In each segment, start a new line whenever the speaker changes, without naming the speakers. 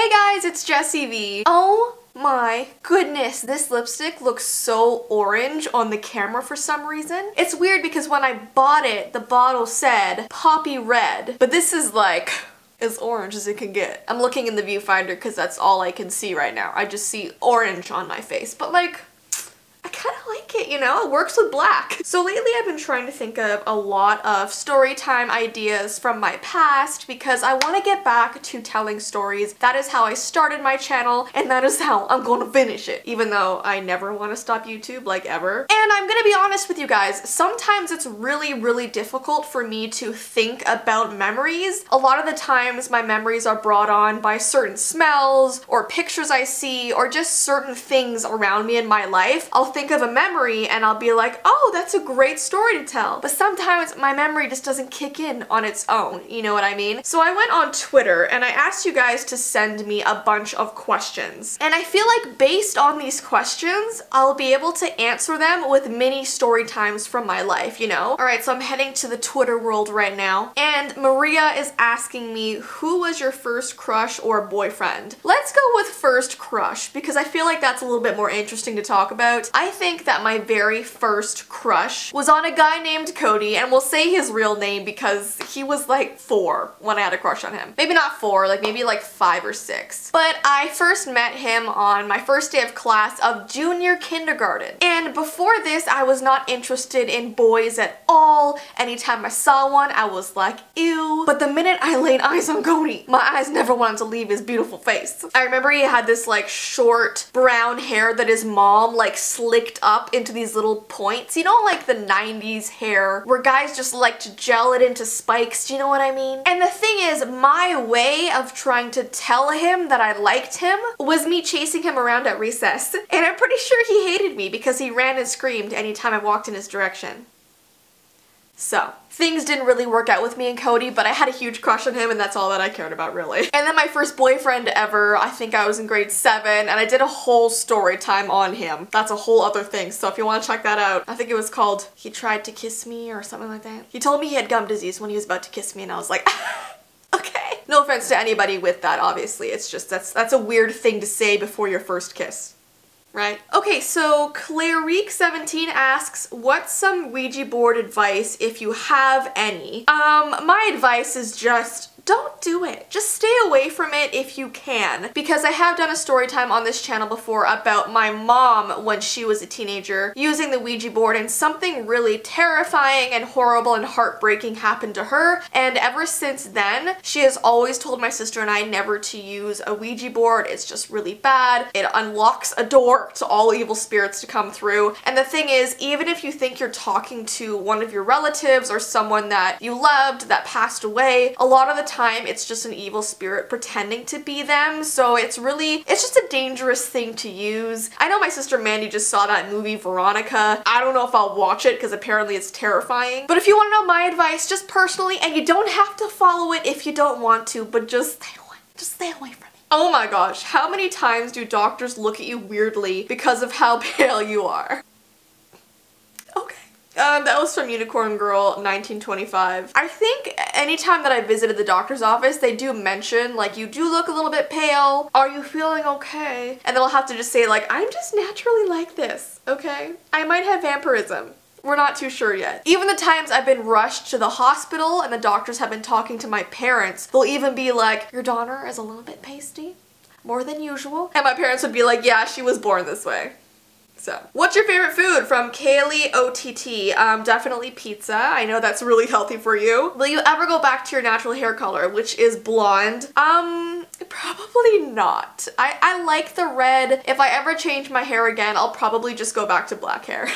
Hey guys, it's Jessie V. Oh my goodness, this lipstick looks so orange on the camera for some reason. It's weird because when I bought it, the bottle said poppy red, but this is like as orange as it can get. I'm looking in the viewfinder because that's all I can see right now. I just see orange on my face, but like, I kind of like it, you know? It works with black. So lately I've been trying to think of a lot of story time ideas from my past because I want to get back to telling stories. That is how I started my channel and that is how I'm going to finish it, even though I never want to stop YouTube, like ever. And I'm gonna be honest with you guys, sometimes it's really difficult for me to think about memories. A lot of the times my memories are brought on by certain smells or pictures I see or just certain things around me in my life. I'll think of a memory and I'll be like, oh, that's a great story to tell. But sometimes my memory just doesn't kick in on its own, you know what I mean? So I went on Twitter and I asked you guys to send me a bunch of questions. And I feel like based on these questions, I'll be able to answer them with mini story times from my life, you know? Alright, so I'm heading to the Twitter world right now. And Maria is asking me, who was your first crush or boyfriend? Let's go with first crush because I feel like that's a little bit more interesting to talk about. I think that my very first crush was on a guy named Cody, and we'll say his real name because he was like 4 when I had a crush on him. Maybe not 4, like maybe like 5 or 6. But I first met him on my first day of class of junior kindergarten. And before this, I was not interested in boys at all. Anytime I saw one, I was like, ew. But the minute I laid eyes on Cody, my eyes never wanted to leave his beautiful face. I remember he had this like short brown hair that his mom like slicked up into these little points. You know, like the 90s hair where guys just like to gel it into spikes, do you know what I mean? And the thing is, my way of trying to tell him that I liked him was me chasing him around at recess. And I'm pretty sure he hated me because he ran and screamed anytime I walked in his direction. So, things didn't really work out with me and Cody, but I had a huge crush on him and that's all that I cared about, really. And then my first boyfriend ever, I think I was in grade 7, and I did a whole story time on him. That's a whole other thing, so if you want to check that out, I think it was called He Tried to Kiss Me or something like that. He told me he had gum disease when he was about to kiss me and I was like, okay. No offense to anybody with that, obviously. It's just, that's a weird thing to say before your first kiss. Right? Okay, so Clarique17 asks, what's some Ouija board advice if you have any? My advice is just don't do it. Just stay away from it if you can. Because I have done a story time on this channel before about my mom when she was a teenager using the Ouija board, and something really terrifying and horrible and heartbreaking happened to her. And ever since then, she has always told my sister and I never to use a Ouija board. It's just really bad. It unlocks a door to all evil spirits to come through. And the thing is, even if you think you're talking to one of your relatives or someone that you loved that passed away, a lot of the time it's just an evil spirit pretending to be them. So it's just a dangerous thing to use. I know my sister Mandy just saw that movie Veronica. I don't know if I'll watch it because apparently it's terrifying. But if you want to know my advice, just personally, and you don't have to follow it if you don't want to, but just stay away from it. Oh my gosh, how many times do doctors look at you weirdly because of how pale you are? Okay. That was from Unicorn Girl 1925. I think anytime that I visited the doctor's office, they do mention, like, you do look a little bit pale. Are you feeling okay? And then I'll have to just say, like, I'm just naturally like this, okay? I might have vampirism. We're not too sure yet. Even the times I've been rushed to the hospital and the doctors have been talking to my parents, they'll even be like, your daughter is a little bit pasty, more than usual. And my parents would be like, yeah, she was born this way. So, what's your favorite food? From Kaylee OTT. Definitely pizza. I know that's really healthy for you. Will you ever go back to your natural hair color, which is blonde? Probably not. I like the red. If I ever change my hair again, I'll probably just go back to black hair.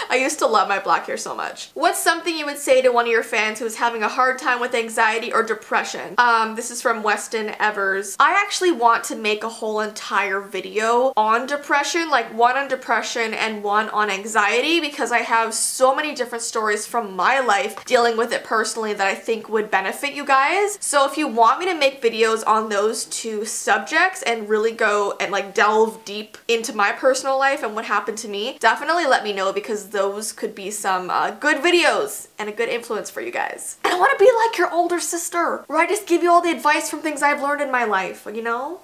I used to love my black hair so much. What's something you would say to one of your fans who is having a hard time with anxiety or depression? This is from Weston Evers. I actually want to make a whole entire video on depression, like one on depression and one on anxiety, because I have so many different stories from my life dealing with it personally that I think would benefit you guys. So if you want me to make videos on those two subjects and really go and like delve deep into my personal life and what happened to me, definitely let me know, because those could be some good videos and a good influence for you guys. And I want to be like your older sister, where I just give you all the advice from things I've learned in my life, you know?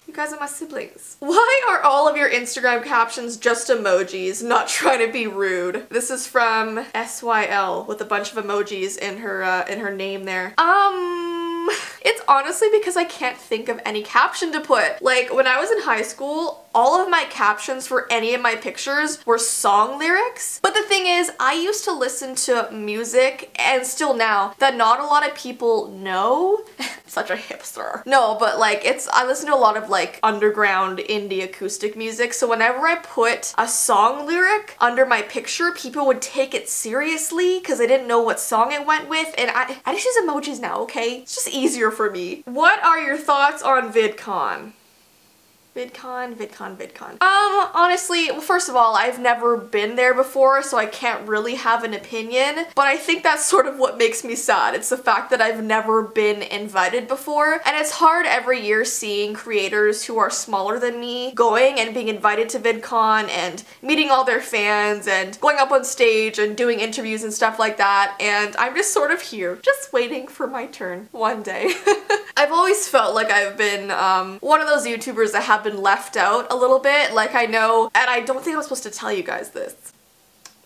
You guys are my siblings. Why are all of your Instagram captions just emojis? Not trying to be rude. This is from SYL with a bunch of emojis in her name there. It's honestly because I can't think of any caption to put. Like, when I was in high school, all of my captions for any of my pictures were song lyrics. But the thing is, I used to listen to music, and still now, that not a lot of people know. Such a hipster. No, but like, I listen to a lot of like underground indie acoustic music, so whenever I put a song lyric under my picture, people would take it seriously because they didn't know what song it went with, and I just use emojis now, okay? It's just easier for me. What are your thoughts on VidCon? VidCon. Honestly, well, first of all, I've never been there before, so I can't really have an opinion, but I think that's sort of what makes me sad. It's the fact that I've never been invited before, and it's hard every year seeing creators who are smaller than me going and being invited to VidCon and meeting all their fans and going up on stage and doing interviews and stuff like that, and I'm just sort of here, just waiting for my turn one day. I've always felt like I've been one of those YouTubers that have been left out a little bit. Like, I know, and I don't think I'm supposed to tell you guys this,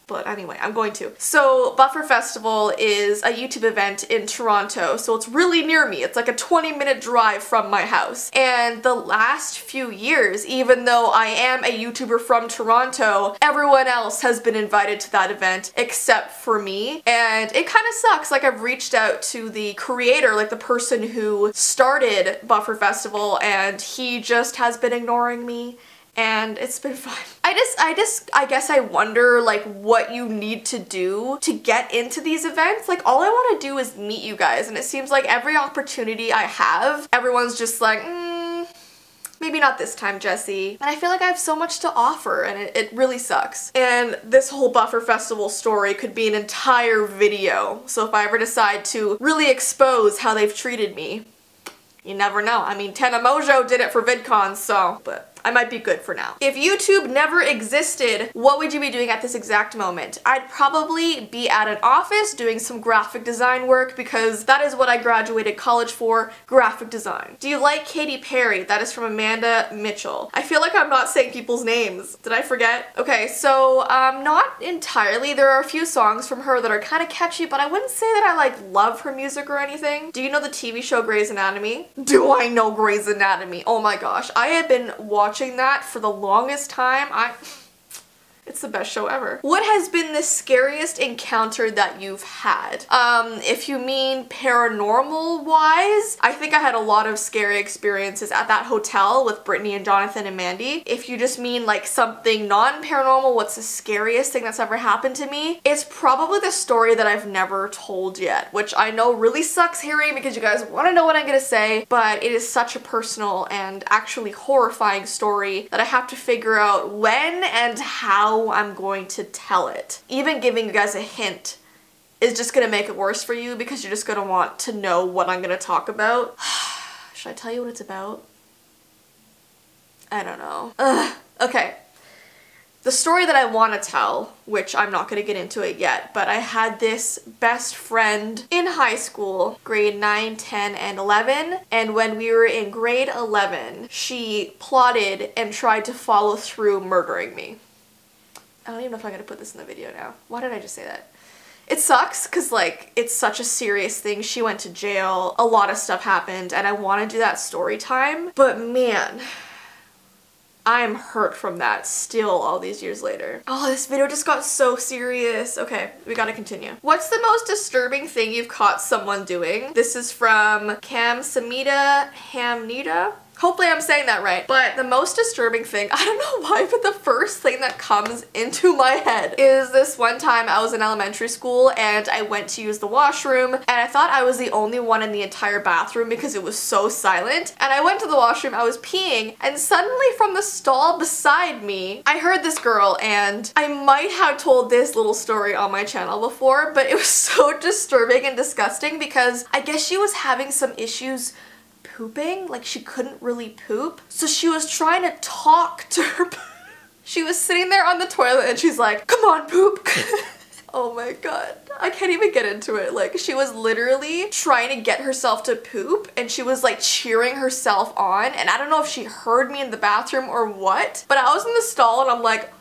but anyway, I'm going to. So Buffer Festival is a YouTube event in Toronto, so it's really near me. It's like a 20-minute drive from my house. And the last few years, even though I am a YouTuber from Toronto, everyone else has been invited to that event except for me. And it kind of sucks. Like, I've reached out to the creator, like the person who started Buffer Festival, and he just has been ignoring me. And it's been fun. I guess I wonder like what you need to do to get into these events. Like, all I want to do is meet you guys, and it seems like every opportunity I have, everyone's just like, maybe not this time, Jessie. And I feel like I have so much to offer, and it really sucks. And this whole Buffer Festival story could be an entire video. So if I ever decide to really expose how they've treated me, you never know. I mean, Tana Mojo did it for VidCon, so, but I might be good for now. If YouTube never existed, what would you be doing at this exact moment? I'd probably be at an office doing some graphic design work, because that is what I graduated college for, graphic design. Do you like Katy Perry? That is from Amanda Mitchell. I feel like I'm not saying people's names. Did I forget? Okay, so not entirely. There are a few songs from her that are kind of catchy, but I wouldn't say that I like love her music or anything. Do you know the TV show Grey's Anatomy? Do I know Grey's Anatomy? Oh my gosh. I have been watching that for the longest time. It's the best show ever. What has been the scariest encounter that you've had? If you mean paranormal wise, I think I had a lot of scary experiences at that hotel with Brittany and Jonathan and Mandy. If you just mean like something non-paranormal, what's the scariest thing that's ever happened to me? It's probably the story that I've never told yet, which I know really sucks hearing because you guys want to know what I'm gonna say, but it is such a personal and actually horrifying story that I have to figure out when and how I'm going to tell it. Even giving you guys a hint is just gonna make it worse for you because you're just gonna want to know what I'm gonna talk about. Should I tell you what it's about? I don't know. Okay. The story that I want to tell, which I'm not going to get into it yet, but I had this best friend in high school, grade 9, 10, and 11, and when we were in grade 11, she plotted and tried to follow through murdering me. I don't even know if I'm going to put this in the video now. Why did I just say that? It sucks because, like, it's such a serious thing. She went to jail, a lot of stuff happened, and I want to do that story time, but man, I'm hurt from that still all these years later. Oh, this video just got so serious. Okay, we gotta continue. What's the most disturbing thing you've caught someone doing? This is from Cam Samita Hamnita. Hopefully I'm saying that right. But the most disturbing thing, I don't know why, but the first thing that comes into my head is this one time I was in elementary school and I went to use the washroom and I thought I was the only one in the entire bathroom because it was so silent. And I went to the washroom, I was peeing, and suddenly from the stall beside me, I heard this girl, and I might have told this little story on my channel before, but it was so disturbing and disgusting because I guess she was having some issues pooping, like she couldn't really poop, so she was trying to talk to her. She was sitting there on the toilet and she's like, "Come on, poop." Oh my god. I can't even get into it. Like, she was literally trying to get herself to poop and she was like cheering herself on, and I don't know if she heard me in the bathroom or what, but I was in the stall and I'm like,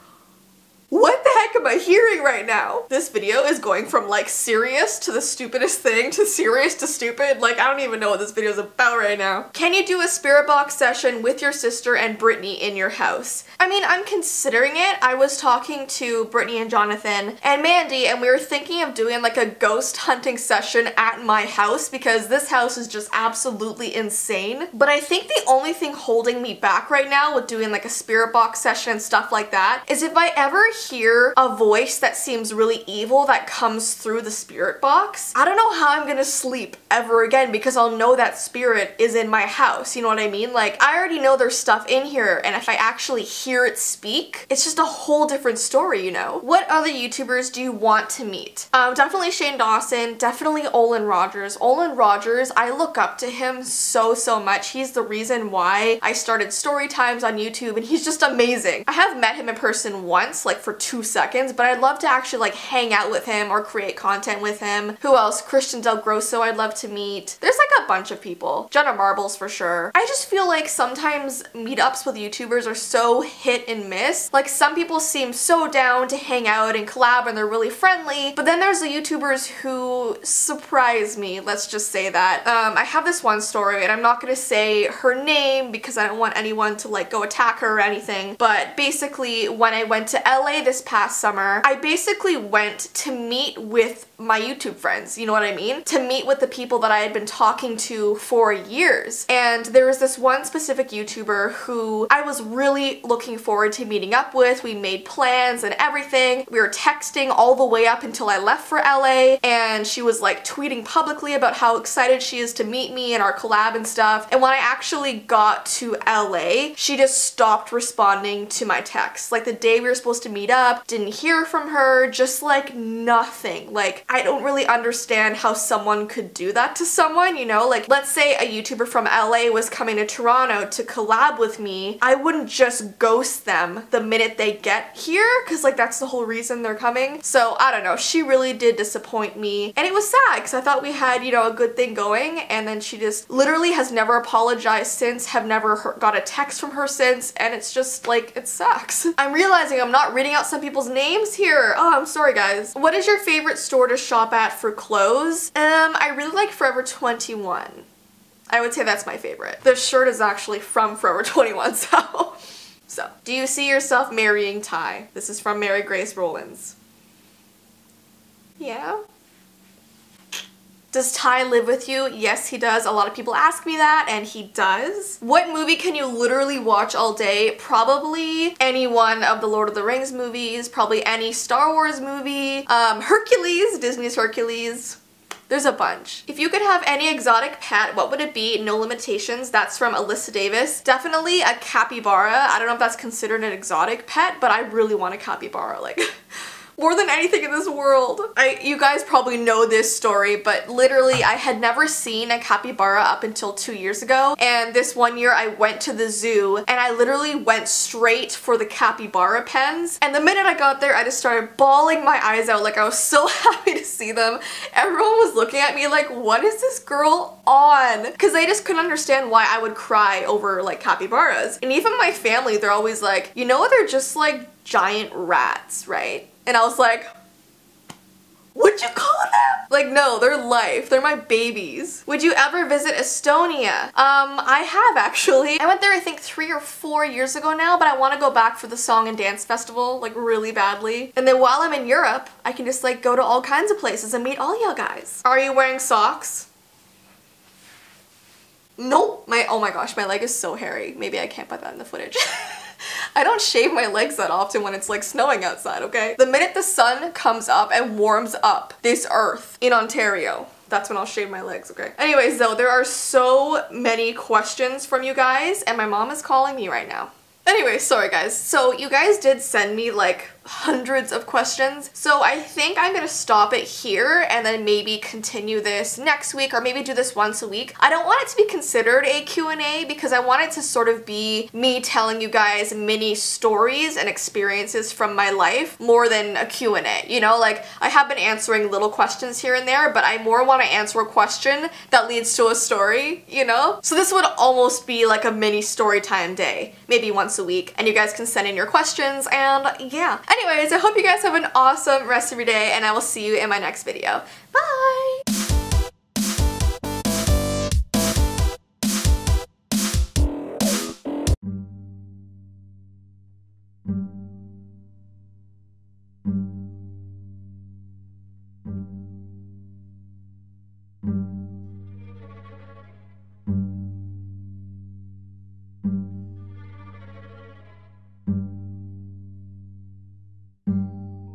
what the heck am I hearing right now? This video is going from like serious to the stupidest thing to serious to stupid. Like, I don't even know what this video is about right now. Can you do a spirit box session with your sister and Brittany in your house? I mean, I'm considering it. I was talking to Brittany and Jonathan and Mandy, and we were thinking of doing like a ghost hunting session at my house because this house is just absolutely insane. But I think the only thing holding me back right now with doing like a spirit box session and stuff like that is if I ever hear a voice that seems really evil that comes through the spirit box, I don't know how I'm gonna sleep ever again because I'll know that spirit is in my house, you know what I mean? Like, I already know there's stuff in here, and if I actually hear it speak, it's just a whole different story, you know? What other YouTubers do you want to meet? Definitely Shane Dawson, definitely Olin Rogers. Olin Rogers, I look up to him so much. He's the reason why I started Storytimes on YouTube, and he's just amazing. I have met him in person once, like for 2 seconds, but I'd love to actually like hang out with him or create content with him. Who else? Christian Del Grosso I'd love to meet. There's like a bunch of people. Jenna Marbles for sure. I just feel like sometimes meetups with YouTubers are so hit and miss. Like, some people seem so down to hang out and collab and they're really friendly, but then there's the YouTubers who surprise me, let's just say that. I have this one story, and I'm not gonna say her name because I don't want anyone to like go attack her or anything, but basically when I went to LA this past summer, I basically went to meet with my YouTube friends, you know what I mean? To meet with the people that I had been talking to for years. And there was this one specific YouTuber who I was really looking forward to meeting up with. We made plans and everything. We were texting all the way up until I left for LA, and she was like tweeting publicly about how excited she is to meet me and our collab and stuff. And when I actually got to LA, she just stopped responding to my texts. Like, the day we were supposed to meet up, didn't hear from her, just like nothing. Like, I don't really understand how someone could do that to someone, you know? Like, let's say a YouTuber from LA was coming to Toronto to collab with me, I wouldn't just ghost them the minute they get here, because like that's the whole reason they're coming. So I don't know, she really did disappoint me, and it was sad because I thought we had, you know, a good thing going, and then she just literally has never apologized since, have never got a text from her since, and it's just like, it sucks. I'm realizing I'm not reading out some people's names here. Oh, I'm sorry guys. What is your favorite store to shop at for clothes? I really like Forever 21. I would say that's my favorite. The shirt is actually from Forever 21, so. Do you see yourself marrying Ty? This is from Mary Grace Rollins. Yeah? Does Ty live with you? Yes, he does. A lot of people ask me that, and he does. What movie can you literally watch all day? Probably any one of the Lord of the Rings movies, probably any Star Wars movie, Hercules, Disney's Hercules. There's a bunch. If you could have any exotic pet, what would it be? No limitations. That's from Alyssa Davis. Definitely a capybara. I don't know if that's considered an exotic pet, but I really want a capybara. Like, more than anything in this world. You guys probably know this story, but literally I had never seen a capybara up until 2 years ago, and this one year I went to the zoo and I literally went straight for the capybara pens, and the minute I got there I just started bawling my eyes out. Like, I was so happy to see them. Everyone was looking at me like, what is this girl on? Because they just couldn't understand why I would cry over like capybaras. And even my family, they're always like, you know, they're just like giant rats, right? And I was like, what'd you call them? Like, no, they're life. They're my babies. Would you ever visit Estonia? I have actually. I went there I think 3 or 4 years ago now, but I want to go back for the song and dance festival like really badly. And then while I'm in Europe, I can just like go to all kinds of places and meet all y'all guys. Are you wearing socks? Nope. Oh my gosh, my leg is so hairy. Maybe I can't put that in the footage. I don't shave my legs that often when it's like snowing outside, okay? The minute the sun comes up and warms up this earth in Ontario, that's when I'll shave my legs, okay? Anyways though, there are so many questions from you guys, and my mom is calling me right now. Anyway, sorry guys. So you guys did send me like hundreds of questions. So I think I'm gonna stop it here and then maybe continue this next week, or maybe do this once a week. I don't want it to be considered a Q&A because I want it to sort of be me telling you guys mini stories and experiences from my life more than a Q&A, you know? Like, I have been answering little questions here and there, but I more want to answer a question that leads to a story, you know? So this would almost be like a mini story time day, maybe once a week, and you guys can send in your questions, and yeah. Anyways, I hope you guys have an awesome rest of your day, and I will see you in my next video. Bye!